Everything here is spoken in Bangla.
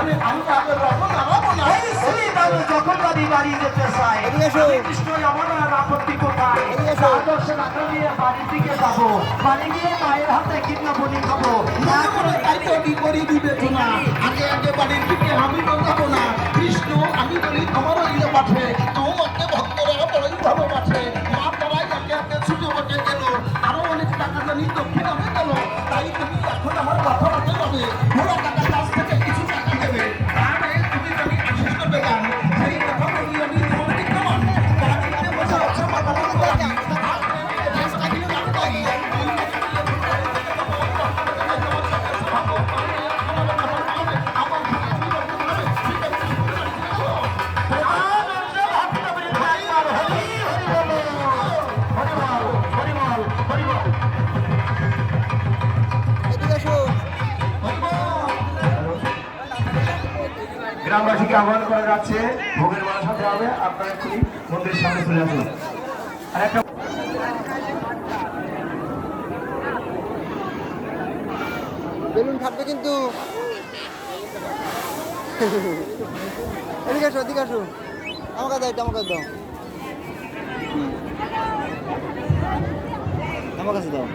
এখানে আমি তাদের রকম দাঁড়াবো না। এই শ্রীরাম যখন বাড়ি বাড়ি যেতে চায়, কৃষ্ণই আমার আর আপত্তি কোথায়? আদর্শ রাখা নিয়ে বাড়ির দিকে যাবো, বাড়ি গিয়ে মায়ের হাতে কীটনাশনি খাবো। না করে তাই তো কি করি দিবে না, আগে আগে বাড়ির দিকে আমি তো যাবো না। কৃষ্ণ আমি বলি তোমারও ইয়ে পাঠে, তোমাকে ভক্তরা বড়ই ভালো পাঠে। মা তারাই একে একে ছুটে বটে গেল, আরো অনেক টাকা জানি দক্ষিণ আমি গেল। তাই তুমি এখন আমার কথা বলতে যাবে, পুরো টাকা কাছ থেকে কিছু টাকা দেবে। তাহলে তুমি জানি আশিস করবে গান, সেই কথা বলি আমি তোমাকে কেমন বাড়িতে বসে আছে বাবা গ্রামবাসীকে আহ্বান করা যাচ্ছে, ভোগের মালা সাথে হবে, আপনারা একটু মন্দিরের সামনে চলে আসুন। আর একটা বেলুন থাকবে কিন্তু। এদিকে আসো, এদিকে আসো, আমার কাছে দাও, আমার কাছে দাও, আমার কাছে দাও।